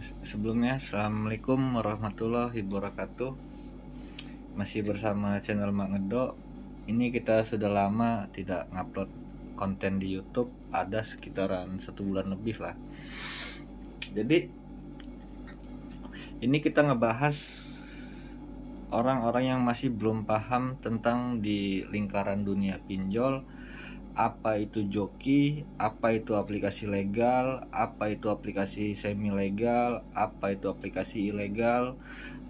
Sebelumnya, Assalamualaikum warahmatullahi wabarakatuh. Masih bersama channel Mak Ngedo. Ini kita sudah lama tidak ngupload konten di YouTube. Ada sekitaran 1 bulan lebih lah. Jadi ini kita ngebahas orang-orang yang masih belum paham tentang di lingkaran dunia pinjol. Apa itu joki, apa itu aplikasi legal, apa itu aplikasi semi legal, apa itu aplikasi ilegal,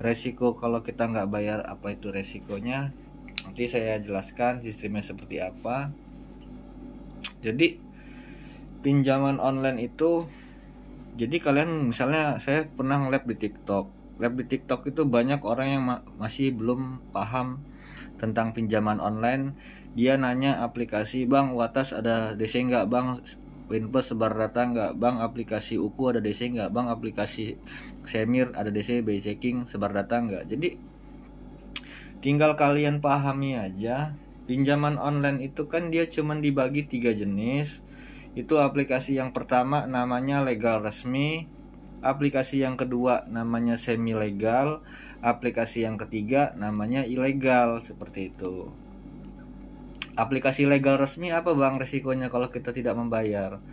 resiko kalau kita nggak bayar, apa itu resikonya. Nanti saya jelaskan sistemnya seperti apa. Jadi pinjaman online itu, jadi kalian misalnya, saya pernah nge-lab di TikTok itu banyak orang yang masih belum paham tentang pinjaman online. Dia nanya aplikasi, bang Watas ada DC nggak, bang Winplus sebar data nggak, bang aplikasi Uku ada DC nggak, bang aplikasi Semir ada DC by checking sebar data nggak. Jadi tinggal kalian pahami aja, pinjaman online itu kan dia cuman dibagi 3 jenis. Itu aplikasi yang pertama namanya legal resmi, aplikasi yang kedua namanya semi legal, aplikasi yang ketiga namanya ilegal, seperti itu. Aplikasi legal resmi apa bang resikonya kalau kita tidak membayar?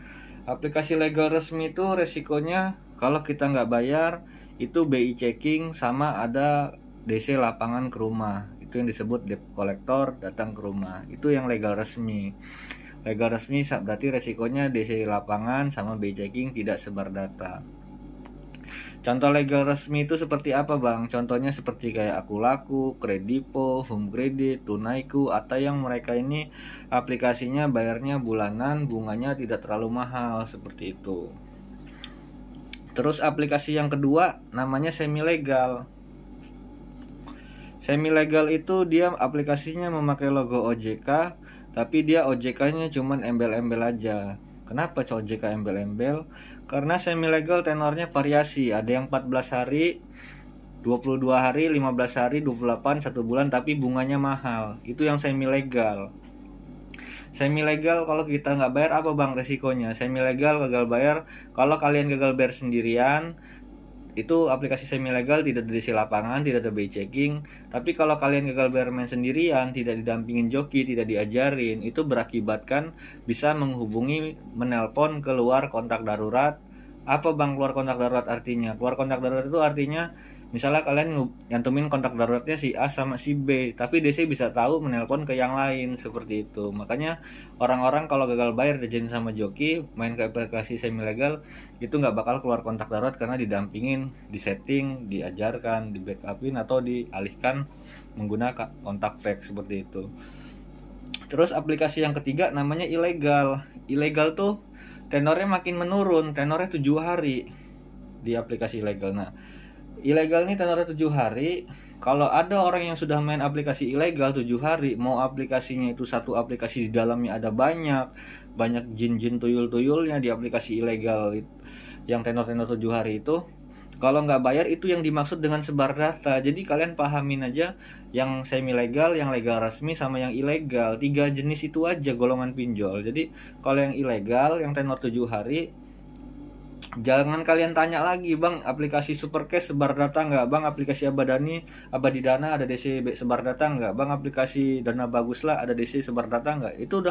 Aplikasi legal resmi itu resikonya kalau kita nggak bayar itu BI checking sama ada DC lapangan ke rumah. Itu yang disebut debt collector datang ke rumah. Itu yang legal resmi. Legal resmi berarti resikonya DC lapangan sama BI checking tidak sebar data. Contoh legal resmi itu seperti apa bang? Contohnya seperti kayak Akulaku, Kredipo, Home Credit, Tunaiku, atau yang mereka ini aplikasinya bayarnya bulanan, bunganya tidak terlalu mahal, seperti itu. Terus aplikasi yang kedua namanya semi legal. Semi legal itu dia aplikasinya memakai logo OJK, tapi dia OJK-nya cuman embel-embel aja. Kenapa OJK embel-embel? Karena semi legal tenornya variasi, ada yang 14 hari, 22 hari, 15 hari, 28, 1 bulan, tapi bunganya mahal. Itu yang semi legal. Semi legal kalau kita nggak bayar apa bang resikonya? Semi legal gagal bayar, kalau kalian gagal bayar sendirian, itu aplikasi semi legal tidak ada isi lapangan, tidak ada BI checking. Tapi kalau kalian gagal bayar main sendirian, tidak didampingin joki, tidak diajarin, itu berakibatkan bisa menelpon keluar kontak darurat. Apa bang keluar kontak darurat artinya? Keluar kontak darurat itu artinya misalnya kalian nyantumin kontak daruratnya si A sama si B, tapi DC bisa tahu menelpon ke yang lain, seperti itu. Makanya orang-orang kalau gagal bayar diajarin sama joki, main ke aplikasi semi legal, itu nggak bakal keluar kontak darurat karena didampingin, disetting, diajarkan, di backupin atau dialihkan menggunakan kontak fake, seperti itu. Terus aplikasi yang ketiga namanya ilegal. Ilegal tuh tenornya makin menurun, tenornya 7 hari di aplikasi ilegal. Nah, ilegal ini tenornya 7 hari. Kalau ada orang yang sudah main aplikasi ilegal 7 hari, mau aplikasinya itu satu aplikasi di dalamnya ada banyak jin-jin tuyul-tuyulnya di aplikasi ilegal yang tenor-tenor 7 hari itu, kalau nggak bayar itu yang dimaksud dengan sebar data. Jadi kalian pahamin aja yang semi legal, yang legal resmi, sama yang ilegal. 3 jenis itu aja golongan pinjol. Jadi kalau yang ilegal, yang tenor 7 hari, jangan kalian tanya lagi, bang aplikasi Supercash sebar data nggak, bang aplikasi Abadi Dana ada DC sebar data nggak, bang aplikasi Dana Baguslah ada DC sebar data nggak. Itu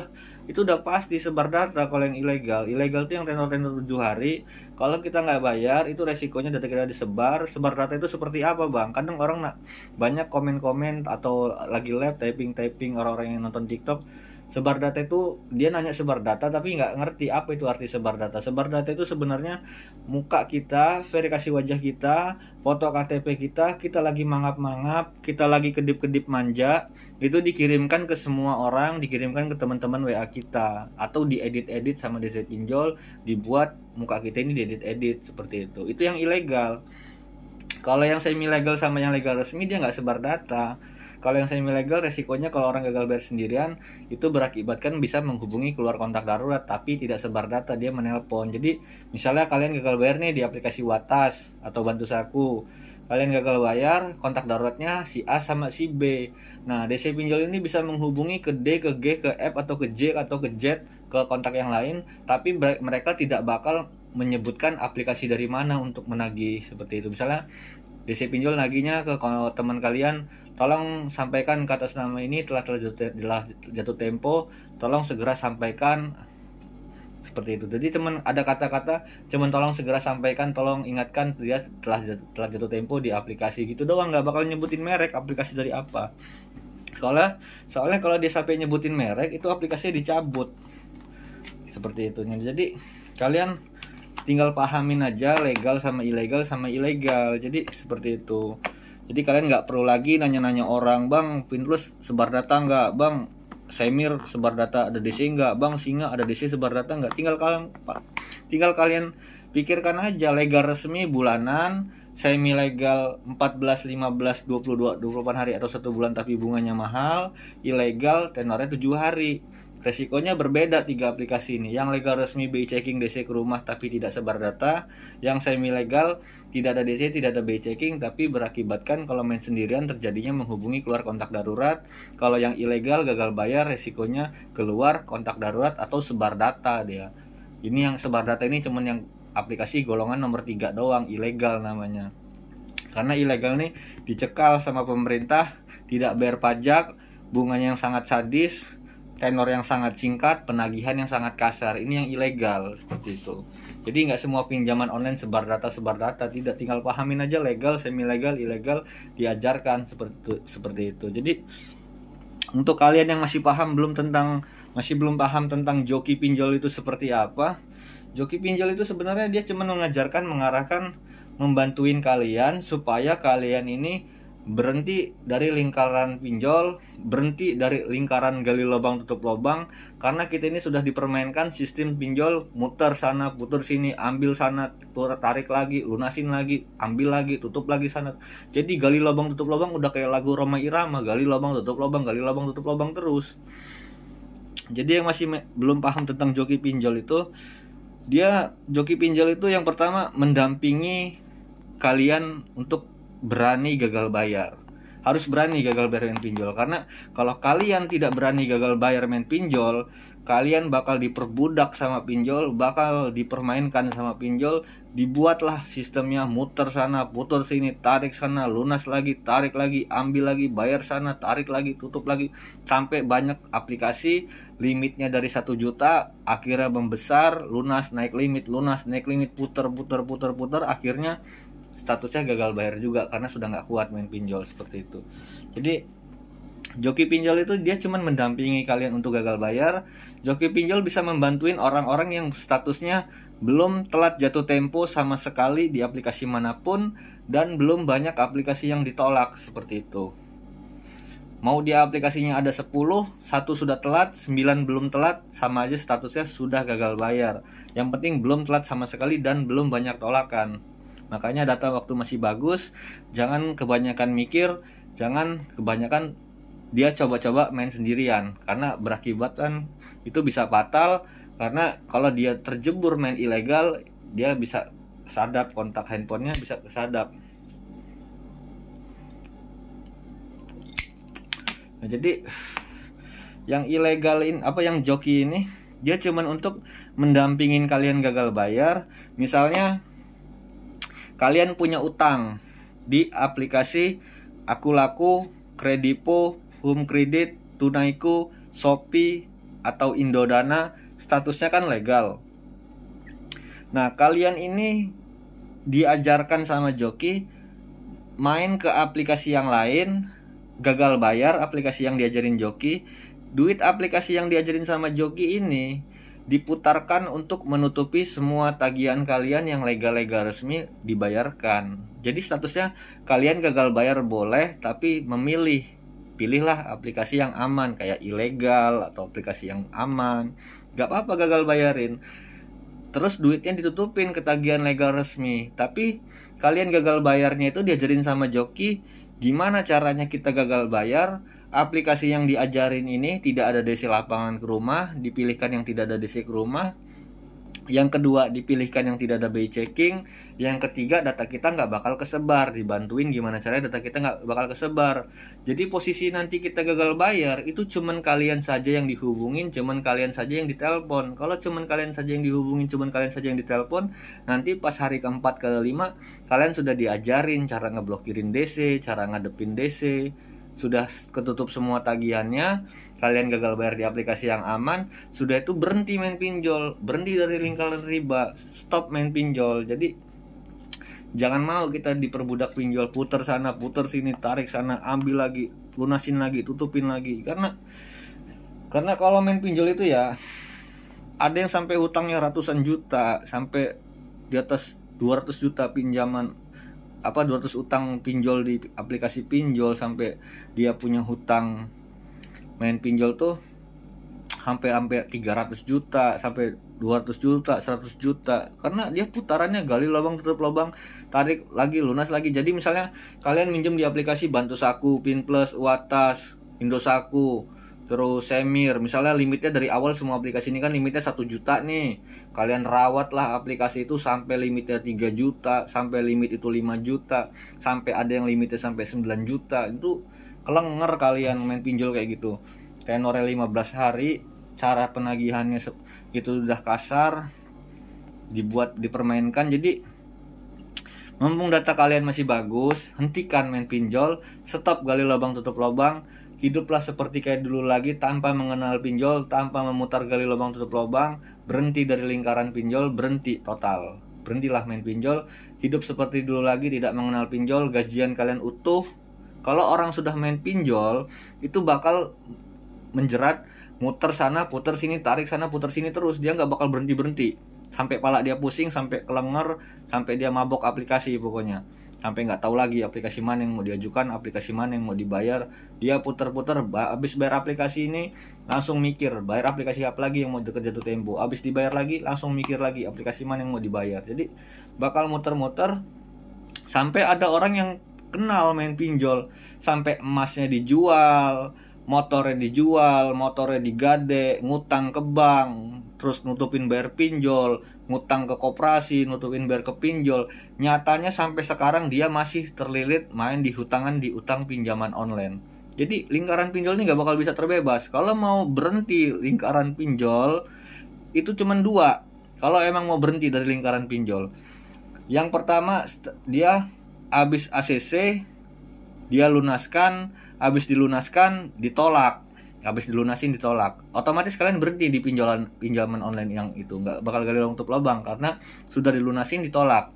udah pasti sebar data. Kalau yang ilegal itu yang tenor 7 hari, kalau kita nggak bayar itu resikonya data kita disebar. Sebar data itu seperti apa bang? Kadang orang banyak komen-komen atau lagi live typing orang-orang yang nonton TikTok, sebar data itu dia nanya sebar data tapi nggak ngerti apa itu arti sebar data. Sebar data itu sebenarnya muka kita, verifikasi wajah kita, foto KTP kita lagi mangap-mangap, kita lagi kedip-kedip manja, itu dikirimkan ke semua orang, dikirimkan ke teman-teman WA kita, atau diedit-edit sama DC pinjol, dibuat muka kita ini diedit-edit, seperti itu. Itu yang ilegal. Kalau yang semi legal sama yang legal resmi dia nggak sebar data. Kalau yang semi legal resikonya kalau orang gagal bayar sendirian itu berakibatkan bisa menghubungi keluar kontak darurat tapi tidak sebar data, dia menelpon. Jadi misalnya kalian gagal bayar nih di aplikasi Watas atau Bantu Saku, kalian gagal bayar, kontak daruratnya si A sama si B. Nah, DC pinjol ini bisa menghubungi ke D, ke G, ke F, atau ke J, atau ke Z, ke kontak yang lain, tapi mereka tidak bakal menyebutkan aplikasi dari mana untuk menagih seperti itu. Misalnya DC Pinjol nagihnya ke teman kalian, tolong sampaikan ke atas nama ini telah jatuh tempo, tolong segera sampaikan, seperti itu. Jadi teman ada kata-kata cuman tolong segera sampaikan, tolong ingatkan dia telah jatuh tempo di aplikasi gitu doang, nggak bakal nyebutin merek aplikasi dari apa. Soalnya kalau dia sampai nyebutin merek itu aplikasinya dicabut. Seperti itu. Jadi kalian tinggal pahamin aja legal sama ilegal. Jadi seperti itu. Jadi kalian nggak perlu lagi nanya-nanya orang, bang Pinterest sebar data nggak, bang Semir sebar data ada DC nggak, bang Singa ada DC sebar data nggak. Tinggal kalian pikirkan aja, legal resmi bulanan, semi legal 14, 15, 22, 28 hari atau 1 bulan tapi bunganya mahal, ilegal tenornya 7 hari. Resikonya berbeda 3 aplikasi ini. Yang legal resmi BI checking DC ke rumah tapi tidak sebar data. Yang semi legal tidak ada DC, tidak ada BI checking tapi berakibatkan kalau main sendirian terjadinya menghubungi keluar kontak darurat. Kalau yang ilegal gagal bayar, resikonya keluar kontak darurat atau sebar data dia. Ini yang sebar data ini cuman yang aplikasi golongan nomor 3 doang, ilegal namanya. Karena ilegal nih dicekal sama pemerintah, tidak bayar pajak, bunganya yang sangat sadis, tenor yang sangat singkat, penagihan yang sangat kasar. Ini yang ilegal seperti itu. Jadi nggak semua pinjaman online sebar data, tidak. Tinggal pahamin aja legal, semi legal, ilegal, diajarkan seperti itu. Jadi untuk kalian yang masih belum paham tentang joki pinjol itu seperti apa, joki pinjol itu sebenarnya dia cuma mengarahkan, membantuin kalian supaya kalian ini berhenti dari lingkaran pinjol, berhenti dari lingkaran gali lubang tutup lubang. Karena kita ini sudah dipermainkan sistem pinjol, muter sana putar sini, ambil sana, tarik lagi, lunasin lagi, ambil lagi, tutup lagi sana. Jadi gali lubang tutup lubang udah kayak lagu Rhoma Irama, gali lubang tutup lubang, gali lubang tutup lubang terus. Jadi yang masih belum paham tentang joki pinjol itu, joki pinjol itu yang pertama mendampingi kalian untuk berani gagal bayar. Harus berani gagal bayar main pinjol. Karena kalau kalian tidak berani gagal bayar main pinjol, kalian bakal diperbudak sama pinjol, bakal dipermainkan sama pinjol. Dibuatlah sistemnya muter sana, putar sini, tarik sana, lunas lagi, tarik lagi, ambil lagi, bayar sana, tarik lagi, tutup lagi. Sampai banyak aplikasi limitnya dari 1 juta akhirnya membesar, lunas naik limit, putar, akhirnya statusnya gagal bayar juga karena sudah nggak kuat main pinjol seperti itu. Jadi joki pinjol itu dia cuma mendampingi kalian untuk gagal bayar. Joki pinjol bisa membantuin orang-orang yang statusnya belum telat jatuh tempo sama sekali di aplikasi manapun dan belum banyak aplikasi yang ditolak seperti itu. Mau di aplikasinya ada 10, 1 sudah telat, 9 belum telat, sama aja statusnya sudah gagal bayar. Yang penting belum telat sama sekali dan belum banyak tolakan. Makanya data waktu masih bagus, jangan kebanyakan mikir, jangan kebanyakan dia coba-coba main sendirian, karena berakibatkan itu bisa fatal. Karena kalau dia terjebur main ilegal, dia bisa kesadap, kontak handphonenya bisa kesadap. Nah, jadi yang ilegalin yang joki ini dia cuman untuk mendampingin kalian gagal bayar. Misalnya kalian punya utang di aplikasi Akulaku, Kredipo, Home Credit, Tunaiku, Shopee atau Indodana, statusnya kan legal. Nah, kalian ini diajarkan sama joki main ke aplikasi yang lain, gagal bayar aplikasi yang diajarin joki. Duit aplikasi yang diajarin sama joki ini diputarkan untuk menutupi semua tagihan kalian yang legal-legal resmi dibayarkan. Jadi statusnya kalian gagal bayar boleh, tapi pilihlah aplikasi yang aman kayak ilegal atau aplikasi yang aman. Gak apa-apa gagal bayarin. Terus duitnya ditutupin ke tagihan legal resmi. Tapi kalian gagal bayarnya itu diajarin sama joki gimana caranya kita gagal bayar. Aplikasi yang diajarin ini tidak ada DC lapangan ke rumah, dipilihkan yang tidak ada DC ke rumah. Yang kedua, dipilihkan yang tidak ada BI checking. Yang ketiga, data kita nggak bakal kesebar. Dibantuin gimana caranya data kita nggak bakal kesebar. Jadi posisi nanti kita gagal bayar, itu cuman kalian saja yang dihubungin, cuman kalian saja yang ditelepon. Kalau cuman kalian saja yang dihubungin, cuman kalian saja yang ditelepon, nanti pas hari keempat kelima, kalian sudah diajarin cara ngeblokirin DC, cara ngadepin DC, sudah ketutup semua tagihannya, kalian gagal bayar di aplikasi yang aman, sudah itu berhenti main pinjol, berhenti dari lingkaran riba, stop main pinjol. Jadi jangan mau kita diperbudak pinjol, puter sana, puter sini, tarik sana, ambil lagi, lunasin lagi, tutupin lagi. Karena kalau main pinjol itu ya, ada yang sampai hutangnya ratusan juta, sampai di atas 200 juta pinjaman 200 utang pinjol di aplikasi pinjol, sampai dia punya hutang main pinjol tuh sampai 300 juta, sampai 200 juta, 100 juta, karena dia putarannya gali lubang tutup lubang, tarik lagi, lunas lagi. Jadi misalnya kalian minjem di aplikasi Bantu Saku, Pinplus, Watas, Indosaku, terus Semir, misalnya limitnya dari awal semua aplikasi ini kan limitnya 1 juta nih. Kalian rawatlah aplikasi itu sampai limitnya 3 juta, sampai limit itu 5 juta, sampai ada yang limitnya sampai 9 juta. Itu kelenger kalian main pinjol kayak gitu. Tenornya 15 hari, cara penagihannya itu udah kasar, dipermainkan. Jadi mumpung data kalian masih bagus, hentikan main pinjol, stop gali lubang tutup lubang. Hiduplah seperti kayak dulu lagi, tanpa mengenal pinjol, tanpa memutar gali lubang tutup lubang. Berhenti dari lingkaran pinjol, berhenti total. Berhentilah main pinjol, hidup seperti dulu lagi, tidak mengenal pinjol, gajian kalian utuh. Kalau orang sudah main pinjol, itu bakal menjerat, muter sana, puter sini, tarik sana, puter sini terus. Dia nggak bakal berhenti-berhenti. Sampai pala dia pusing, sampai kelenger, sampai dia mabok aplikasi pokoknya. Sampai nggak tahu lagi aplikasi mana yang mau diajukan, aplikasi mana yang mau dibayar. Dia puter-puter, habis bayar aplikasi ini langsung mikir bayar aplikasi apa lagi yang mau deket jatuh tempo, habis dibayar lagi langsung mikir lagi aplikasi mana yang mau dibayar. Jadi bakal muter-muter sampai ada orang yang kenal main pinjol, sampai emasnya dijual, motornya digade, ngutang ke bank, terus nutupin bayar pinjol, ngutang ke koperasi, nutupin bayar ke pinjol. Nyatanya sampai sekarang dia masih terlilit main di utang pinjaman online. Jadi lingkaran pinjol ini gak bakal bisa terbebas. Kalau mau berhenti lingkaran pinjol, itu cuma dua. Kalau emang mau berhenti dari lingkaran pinjol, yang pertama, dia habis ACC, dia lunaskan, habis dilunaskan ditolak, habis dilunasin ditolak, otomatis kalian berhenti di pinjaman online yang itu, nggak bakal gali lubang tutup lubang karena sudah dilunasin ditolak.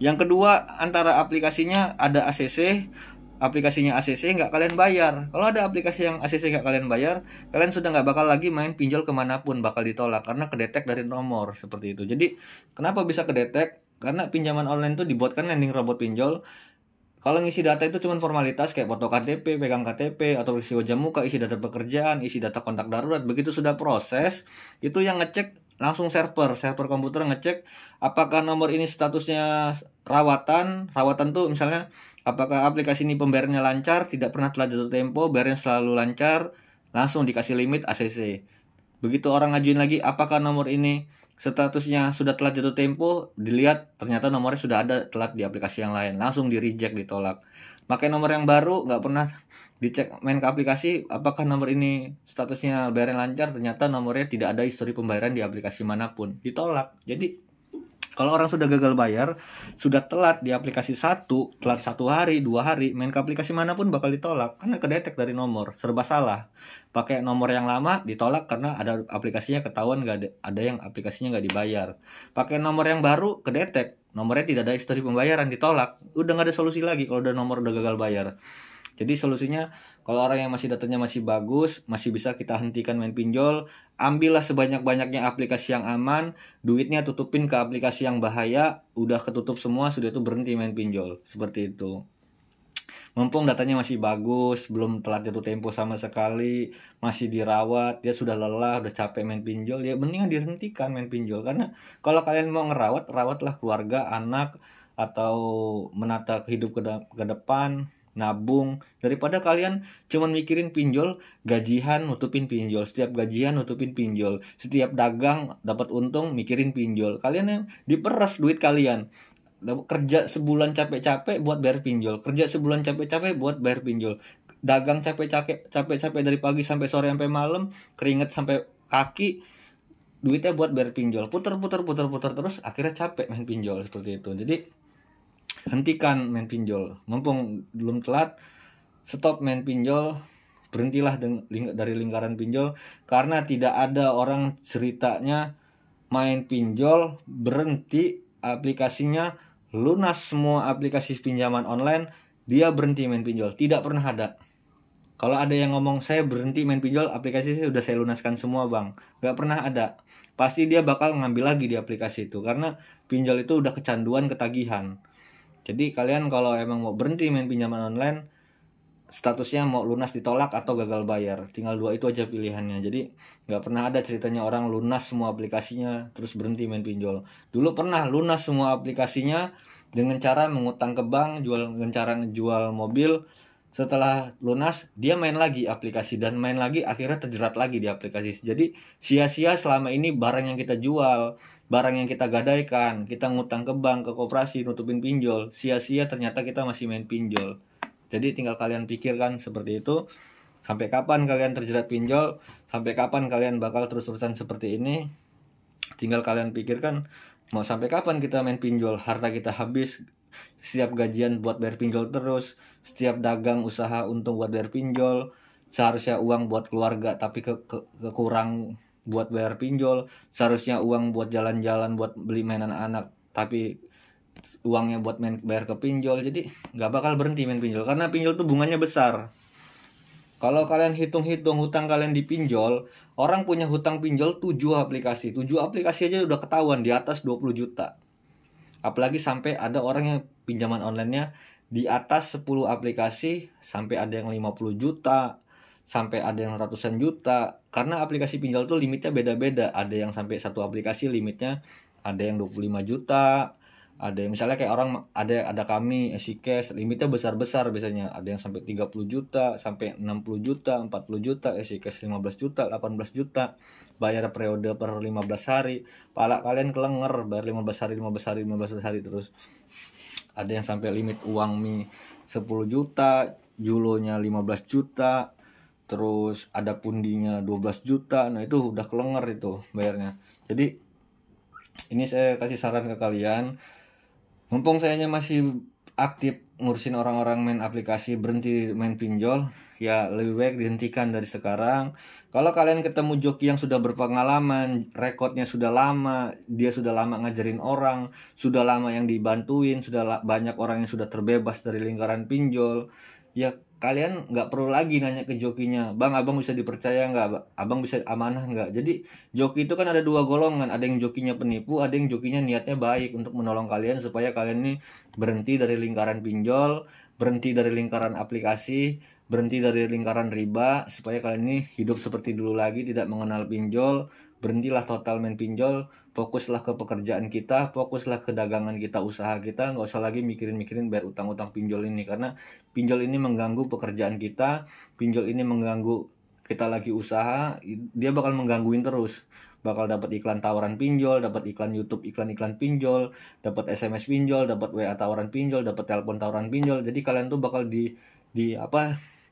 Yang kedua, antara aplikasinya ada ACC, aplikasinya ACC nggak kalian bayar. Kalau ada aplikasi yang ACC nggak kalian bayar, kalian sudah nggak bakal lagi main pinjol kemanapun, bakal ditolak karena kedetek dari nomor seperti itu. Jadi kenapa bisa kedetek? Karena pinjaman online itu dibuatkan landing robot pinjol. Kalau ngisi data itu cuma formalitas kayak foto KTP, pegang KTP, atau isi wajah muka, isi data pekerjaan, isi data kontak darurat. Begitu sudah proses, itu yang ngecek langsung server komputer ngecek apakah nomor ini statusnya rawatan. Rawatan tuh misalnya apakah aplikasi ini pembayarannya lancar, tidak pernah telat jatuh tempo, bayarnya selalu lancar, langsung dikasih limit ACC. Begitu orang ngajuin lagi, apakah nomor ini statusnya sudah telat jatuh tempo, dilihat ternyata nomornya sudah ada telat di aplikasi yang lain, langsung di reject, ditolak. Pakai nomor yang baru, nggak pernah dicek main ke aplikasi, apakah nomor ini statusnya bayaran lancar, ternyata nomornya tidak ada histori pembayaran di aplikasi manapun, ditolak. Jadi kalau orang sudah gagal bayar, sudah telat di aplikasi telat 1 hari, 2 hari, main ke aplikasi manapun bakal ditolak karena kedetek dari nomor, serba salah. Pakai nomor yang lama ditolak karena ada aplikasinya ketahuan ada yang aplikasinya nggak dibayar. Pakai nomor yang baru kedetek, nomornya tidak ada histori pembayaran, ditolak. Udah nggak ada solusi lagi kalau udah nomor udah gagal bayar. Jadi solusinya, kalau orang yang masih datanya masih bagus, masih bisa kita hentikan main pinjol, ambillah sebanyak-banyaknya aplikasi yang aman, duitnya tutupin ke aplikasi yang bahaya, udah ketutup semua, sudah itu berhenti main pinjol. Seperti itu. Mumpung datanya masih bagus, belum telat jatuh tempo sama sekali, masih dirawat, dia sudah lelah, udah capek main pinjol, ya mendingan dihentikan main pinjol. Karena kalau kalian mau rawatlah keluarga, anak, atau menata hidup ke depan. nabung, daripada kalian cuman mikirin pinjol, gajian nutupin pinjol, setiap gajian nutupin pinjol, setiap dagang dapat untung mikirin pinjol. Kalian yang diperas duit kalian. Kerja sebulan capek-capek buat bayar pinjol, kerja sebulan capek-capek buat bayar pinjol, dagang capek-capek dari pagi sampai sore sampai malam, keringet sampai kaki, duitnya buat bayar pinjol, putar terus, akhirnya capek main pinjol seperti itu. Jadi hentikan main pinjol, mumpung belum telat. Stop main pinjol, berhentilah dari lingkaran pinjol, karena tidak ada orang ceritanya main pinjol berhenti aplikasinya lunas semua aplikasi pinjaman online, dia berhenti main pinjol. Tidak pernah ada. Kalau ada yang ngomong saya berhenti main pinjol, aplikasi sudah saya lunaskan semua bang, gak pernah ada. Pasti dia bakal ngambil lagi di aplikasi itu, karena pinjol itu udah kecanduan, ketagihan. Jadi kalian kalau emang mau berhenti main pinjaman online, statusnya mau lunas ditolak atau gagal bayar, tinggal dua itu aja pilihannya. Jadi nggak pernah ada ceritanya orang lunas semua aplikasinya terus berhenti main pinjol. Dulu pernah lunas semua aplikasinya dengan cara mengutang ke bank, dengan cara ngejual mobil. Setelah lunas dia main lagi aplikasi, dan main lagi akhirnya terjerat lagi di aplikasi. Jadi sia-sia selama ini barang yang kita jual, barang yang kita gadaikan, kita ngutang ke bank, ke koperasi, nutupin pinjol, sia-sia ternyata kita masih main pinjol. Jadi tinggal kalian pikirkan seperti itu. Sampai kapan kalian terjerat pinjol? Sampai kapan kalian bakal terus-terusan seperti ini? Tinggal kalian pikirkan, mau sampai kapan kita main pinjol? Harta kita habis, setiap gajian buat bayar pinjol terus, setiap dagang usaha untung buat bayar pinjol, seharusnya uang buat keluarga tapi kekurang buat bayar pinjol, seharusnya uang buat jalan-jalan buat beli mainan anak tapi uangnya buat bayar ke pinjol. Jadi nggak bakal berhenti main pinjol, karena pinjol tuh bunganya besar. Kalau kalian hitung-hitung hutang kalian di pinjol, orang punya hutang pinjol 7 aplikasi. 7 aplikasi aja udah ketahuan di atas 20 juta. Apalagi sampai ada orang yang pinjaman online-nya di atas 10 aplikasi, sampai ada yang 50 juta, sampai ada yang ratusan juta. Karena aplikasi pinjol tuh limitnya beda-beda. Ada yang sampai satu aplikasi limitnya ada yang 25 juta. Ada yang misalnya kayak orang ada kami EasyCash limitnya besar-besar, biasanya ada yang sampai 30 juta, sampai 60 juta, 40 juta, EasyCash 15 juta, 18 juta, bayar periode per 15 hari. Pala kalian kelenger bayar 15 hari 15 hari 15 hari terus. Ada yang sampai limit uang Mi 10 juta, julonya 15 juta, terus ada pundinya 12 juta. Nah itu udah kelenger itu bayarnya. Jadi ini saya kasih saran ke kalian, mumpung sayanya masih aktif ngurusin orang-orang main aplikasi, berhenti main pinjol, ya lebih baik dihentikan dari sekarang. Kalau kalian ketemu joki yang sudah berpengalaman, rekodnya sudah lama, dia sudah lama ngajarin orang, sudah lama yang dibantuin, sudah banyak orang yang sudah terbebas dari lingkaran pinjol, ya kalian nggak perlu lagi nanya ke jokinya, bang abang bisa dipercaya nggak, abang bisa amanah nggak. Jadi joki itu kan ada dua golongan, ada yang jokinya penipu, ada yang jokinya niatnya baik untuk menolong kalian supaya kalian ini berhenti dari lingkaran pinjol, berhenti dari lingkaran aplikasi, berhenti dari lingkaran riba, supaya kalian ini hidup seperti dulu lagi, tidak mengenal pinjol. Berhentilah total main pinjol, fokuslah ke pekerjaan kita, fokuslah ke dagangan kita, usaha kita, nggak usah lagi mikirin bayar utang-utang pinjol ini, karena pinjol ini mengganggu pekerjaan kita, pinjol ini mengganggu kita lagi usaha, dia bakal menggangguin terus. Bakal dapat iklan tawaran pinjol, dapat iklan YouTube, iklan-iklan pinjol, dapat SMS pinjol, dapat WA tawaran pinjol, dapat telepon tawaran pinjol. Jadi kalian tuh bakal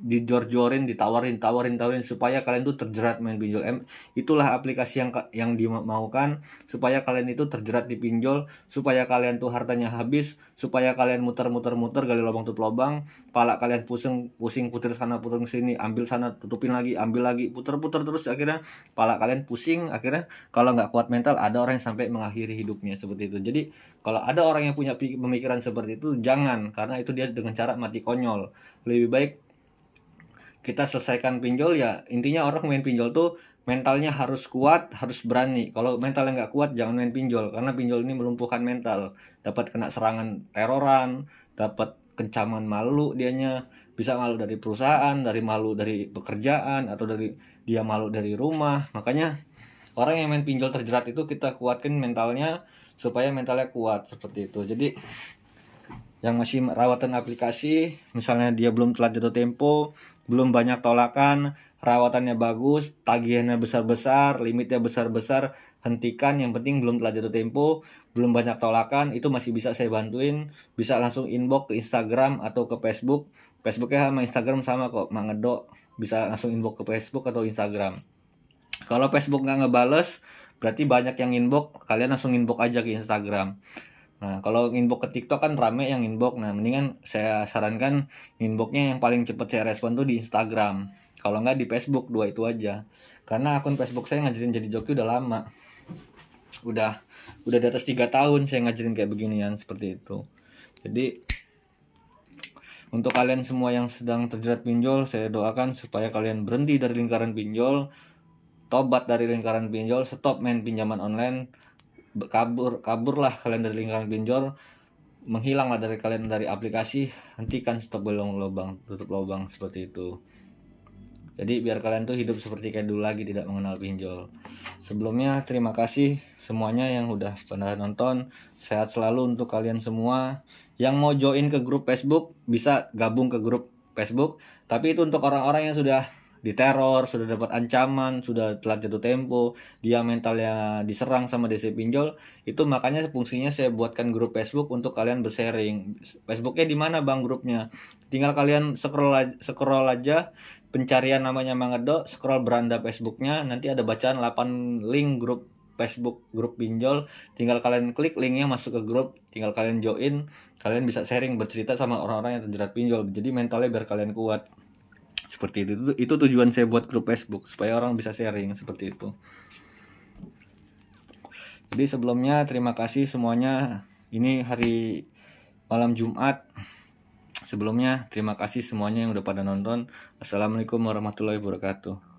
dijor-jorin, tawarin supaya kalian tuh terjerat main pinjol. Itulah aplikasi yang dimaukan, supaya kalian itu terjerat di pinjol, supaya kalian tuh hartanya habis, supaya kalian muter-muter gali lubang tutup lubang, pala kalian pusing putar sana putar sini, ambil sana tutupin lagi, ambil lagi, puter-puter terus, akhirnya pala kalian pusing. Akhirnya kalau nggak kuat mental, ada orang yang sampai mengakhiri hidupnya seperti itu. Jadi kalau ada orang yang punya pemikiran seperti itu, jangan, karena itu dia dengan cara mati konyol. Lebih baik kita selesaikan pinjol. Ya intinya orang main pinjol tuh mentalnya harus kuat, harus berani. Kalau mentalnya nggak kuat, jangan main pinjol, karena pinjol ini melumpuhkan mental. Dapat kena serangan teroran, dapat kencaman malu, dianya bisa malu dari perusahaan, dari malu dari pekerjaan, atau dari dia malu dari rumah. Makanya orang yang main pinjol terjerat itu kita kuatkan mentalnya supaya mentalnya kuat seperti itu. Jadi yang masih rawatan aplikasi, misalnya dia belum telat jatuh tempo, belum banyak tolakan, rawatannya bagus, tagihannya besar-besar, limitnya besar-besar, hentikan. Yang penting belum telat jatuh tempo, belum banyak tolakan, itu masih bisa saya bantuin. Bisa langsung inbox ke Instagram atau ke Facebook. Facebooknya sama Instagram sama kok, Mang Edo. Bisa langsung inbox ke Facebook atau Instagram. Kalau Facebook nggak ngebales, berarti banyak yang inbox, kalian langsung inbox aja ke Instagram. Nah, kalau inbox ke TikTok kan rame yang inbox. Nah, mendingan saya sarankan inboxnya yang paling cepat saya respon tuh di Instagram. Kalau nggak di Facebook, dua itu aja. Karena akun Facebook saya ngajarin jadi joki udah lama. Udah di atas 3 tahun saya ngajarin kayak beginian seperti itu. Jadi untuk kalian semua yang sedang terjerat pinjol, saya doakan supaya kalian berhenti dari lingkaran pinjol, tobat dari lingkaran pinjol, stop main pinjaman online, kaburlah kalian dari lingkaran pinjol, menghilanglah dari kalian dari aplikasi, hentikan, stop bolong lubang, tutup lubang seperti itu. Jadi biar kalian tuh hidup seperti kayak dulu lagi, tidak mengenal pinjol. Sebelumnya terima kasih semuanya yang udah pernah nonton. Sehat selalu untuk kalian semua. Yang mau join ke grup Facebook bisa gabung ke grup Facebook. Tapi itu untuk orang-orang yang sudah diteror, sudah dapat ancaman, sudah telat jatuh tempo, dia mentalnya diserang sama DC pinjol. Itu makanya fungsinya saya buatkan grup Facebook untuk kalian bersharing. Facebooknya di mana bang grupnya? Tinggal kalian scroll aja pencarian namanya Mang Edo, scroll beranda Facebooknya, nanti ada bacaan 8 link grup Facebook grup pinjol. Tinggal kalian klik linknya, masuk ke grup, tinggal kalian join, kalian bisa sharing, bercerita sama orang-orang yang terjerat pinjol. Jadi mentalnya biar kalian kuat. Seperti itu tujuan saya buat grup Facebook, supaya orang bisa sharing seperti itu. Jadi sebelumnya terima kasih semuanya. Ini hari malam Jumat. Sebelumnya terima kasih semuanya yang udah pada nonton. Assalamualaikum warahmatullahi wabarakatuh.